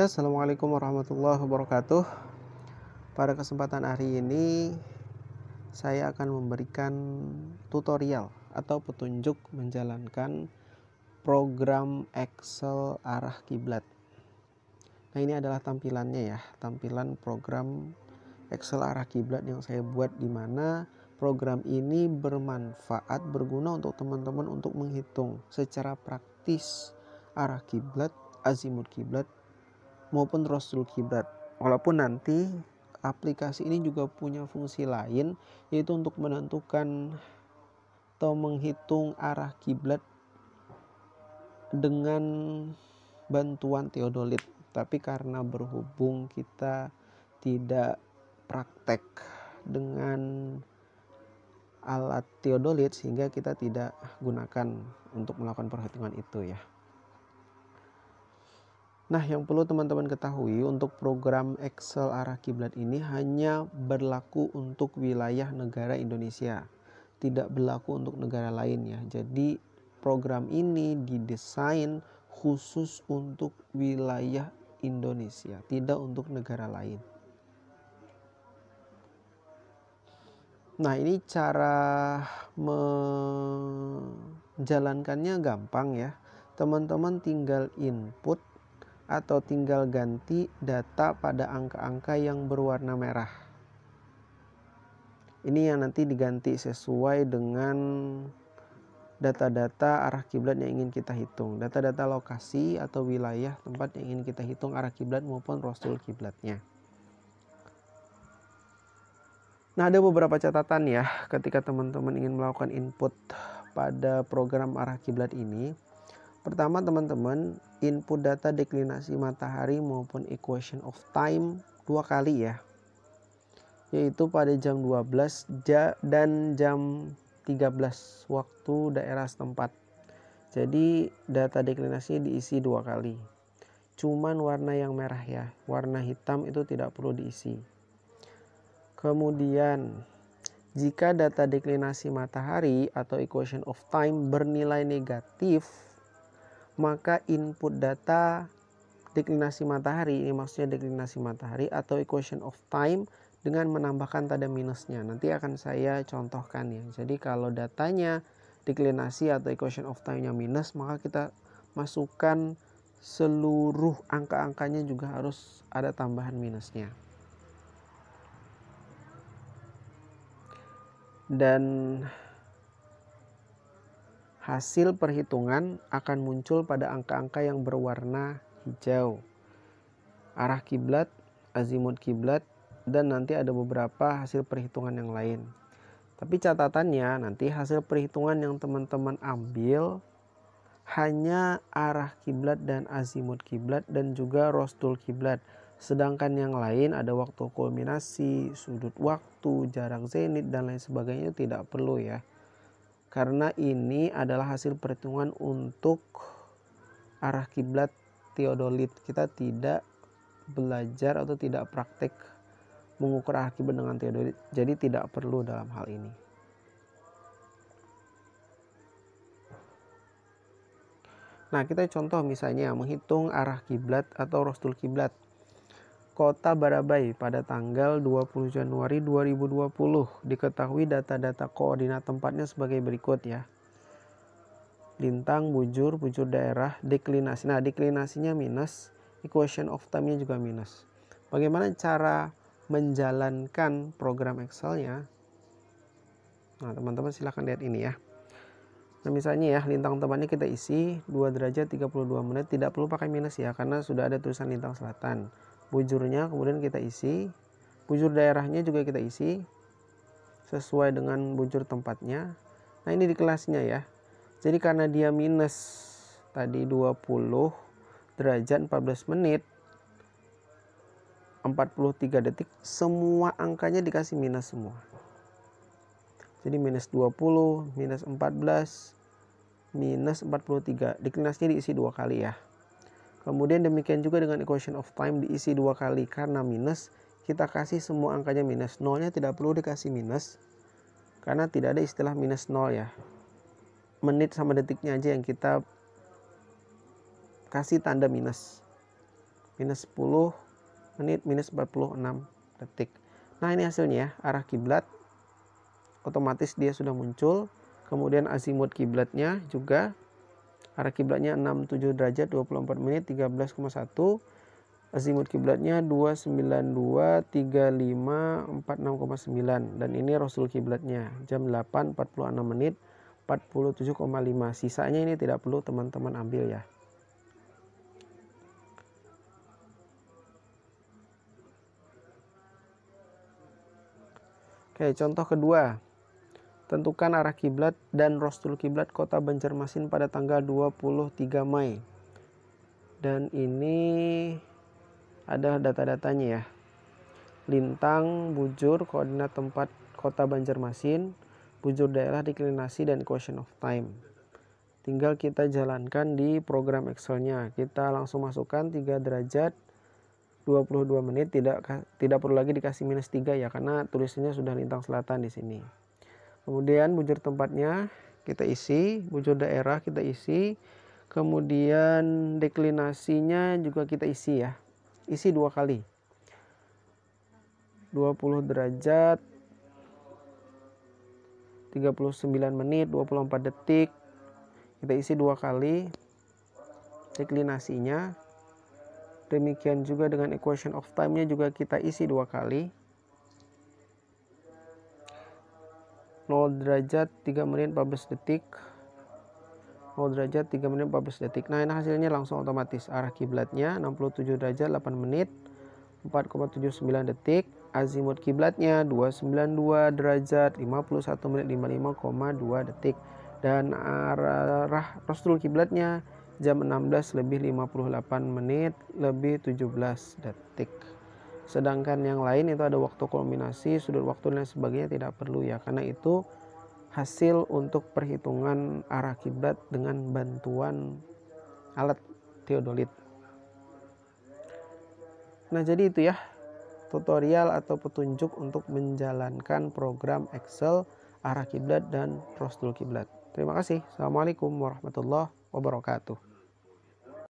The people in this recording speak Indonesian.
Assalamualaikum warahmatullahi wabarakatuh. Pada kesempatan hari ini saya akan memberikan tutorial atau petunjuk menjalankan program Excel arah kiblat. Nah, ini adalah tampilannya ya, tampilan program Excel arah kiblat yang saya buat, di mana program ini bermanfaat, berguna untuk teman-teman untuk menghitung secara praktis arah kiblat, azimut kiblat maupun rostul kiblat. Walaupun nanti aplikasi ini juga punya fungsi lain, yaitu untuk menentukan atau menghitung arah kiblat dengan bantuan teodolit. Tapi karena berhubung kita tidak praktek dengan alat teodolit, sehingga kita tidak gunakan untuk melakukan perhitungan itu ya. Nah, yang perlu teman-teman ketahui, untuk program Excel arah kiblat ini hanya berlaku untuk wilayah negara Indonesia, tidak berlaku untuk negara lain ya. Jadi program ini didesain khusus untuk wilayah Indonesia, tidak untuk negara lain. Nah, ini cara menjalankannya gampang ya. Teman-teman tinggal input atau tinggal ganti data pada angka-angka yang berwarna merah. Ini yang nanti diganti sesuai dengan data-data arah kiblat yang ingin kita hitung, data-data lokasi atau wilayah tempat yang ingin kita hitung arah kiblat maupun rostul kiblatnya. Nah, ada beberapa catatan ya ketika teman-teman ingin melakukan input pada program arah kiblat ini. Pertama, teman-teman input data deklinasi matahari maupun equation of time 2 kali ya, yaitu pada jam 12 dan jam 13 waktu daerah setempat. Jadi data deklinasinya diisi 2 kali, cuman warna yang merah ya, warna hitam itu tidak perlu diisi. Kemudian jika data deklinasi matahari atau equation of time bernilai negatif, maka input data deklinasi matahari, ini maksudnya deklinasi matahari atau equation of time, dengan menambahkan tanda minusnya. Nanti akan saya contohkan ya. Jadi kalau datanya deklinasi atau equation of time-nya minus, maka kita masukkan seluruh angka-angkanya juga harus ada tambahan minusnya. Dan hasil perhitungan akan muncul pada angka-angka yang berwarna hijau. Arah kiblat, azimut kiblat, dan nanti ada beberapa hasil perhitungan yang lain. Tapi catatannya, nanti hasil perhitungan yang teman-teman ambil hanya arah kiblat dan azimut kiblat dan juga rostul kiblat. Sedangkan yang lain ada waktu kulminasi, sudut waktu, jarak zenit, dan lain sebagainya tidak perlu ya. Karena ini adalah hasil perhitungan untuk arah kiblat teodolit. Kita tidak belajar atau tidak praktek mengukur arah kiblat dengan teodolit, jadi tidak perlu dalam hal ini. Nah, kita contoh misalnya menghitung arah kiblat atau rostul kiblat Kota Barabai pada tanggal 20 Januari 2020. Diketahui data-data koordinat tempatnya sebagai berikut ya. Lintang, bujur daerah, deklinasi. Nah, deklinasinya minus, equation of time-nya juga minus. Bagaimana cara menjalankan program Excel-nya? Nah, teman-teman silahkan lihat ini ya. Nah, misalnya ya, lintang tempatnya kita isi 2 derajat 32 menit, tidak perlu pakai minus ya, karena sudah ada tulisan lintang selatan. Bujurnya kemudian kita isi, bujur daerahnya juga kita isi sesuai dengan bujur tempatnya. Nah, ini deklinasinya ya. Jadi karena dia minus tadi 20 derajat 14 menit 43 detik, semua angkanya dikasih minus semua. Jadi minus 20, minus 14, minus 43. Deklinasinya diisi 2 kali ya. Kemudian demikian juga dengan equation of time diisi 2 kali. Karena minus, kita kasih semua angkanya minus. Nolnya tidak perlu dikasih minus, karena tidak ada istilah minus nol ya. Menit sama detiknya aja yang kita kasih tanda minus. minus 10 menit, minus 46 detik. Nah, ini hasilnya ya, arah kiblat otomatis dia sudah muncul. Kemudian azimut kiblatnya juga, arah kiblatnya 67 derajat 24 menit 13,1. Azimut kiblatnya 292 35 46,9 dan ini rasul kiblatnya jam 8.46 menit 47,5. Sisanya ini tidak perlu teman-teman ambil ya. Oke, contoh kedua. Tentukan arah kiblat dan rasul kiblat kota Banjarmasin pada tanggal 23 Mei. Dan ini ada data-datanya ya. Lintang, bujur, koordinat tempat kota Banjarmasin, bujur daerah, deklinasi, dan equation of time. Tinggal kita jalankan di program Excel-nya. Kita langsung masukkan 3 derajat 22 menit, tidak perlu lagi dikasih minus 3 ya, karena tulisannya sudah lintang selatan di sini. Kemudian bujur tempatnya kita isi, bujur daerah kita isi, kemudian deklinasinya juga kita isi ya. Isi 2 kali. 20 derajat 39 menit 24 detik. Kita isi 2 kali deklinasinya. Demikian juga dengan equation of time-nya juga kita isi 2 kali. 0 derajat 3 menit 14 detik. 0 derajat 3 menit 14 detik. Nah, ini hasilnya langsung otomatis. Arah kiblatnya 67 derajat 8 menit 4,79 detik. Azimut kiblatnya 292 derajat 51 menit 55,2 detik. Dan arah rasul kiblatnya jam 16 lebih 58 menit lebih 17 detik. Sedangkan yang lain itu ada waktu kulminasi, sudut waktu dan sebagainya tidak perlu ya, karena itu hasil untuk perhitungan arah kiblat dengan bantuan alat teodolit. Nah, jadi itu ya tutorial atau petunjuk untuk menjalankan program Excel arah kiblat dan rasul kiblat. Terima kasih. Assalamualaikum warahmatullahi wabarakatuh.